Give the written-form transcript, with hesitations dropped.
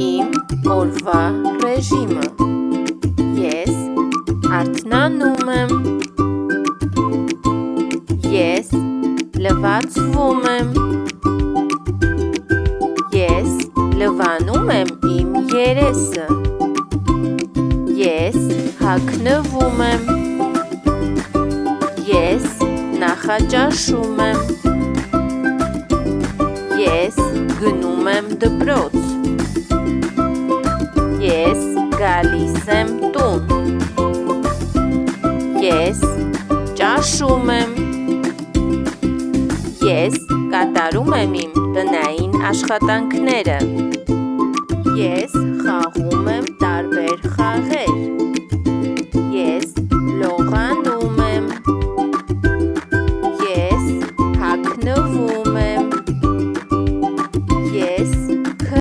իմ օրվա ռեժիմը։ Ես արթնանում եմ։ Ես լվացվում եմ։ Ես լվանում եմ իմ երեսը։ Ես հագնվում եմ։ Ես նախաճաշում եմ։ Ես գնում եմ դպրոց։ Ես գալիս եմ տուն։ Ես ճաշում եմ։ Ես կատարում եմ իմ տնային աշխատանքները։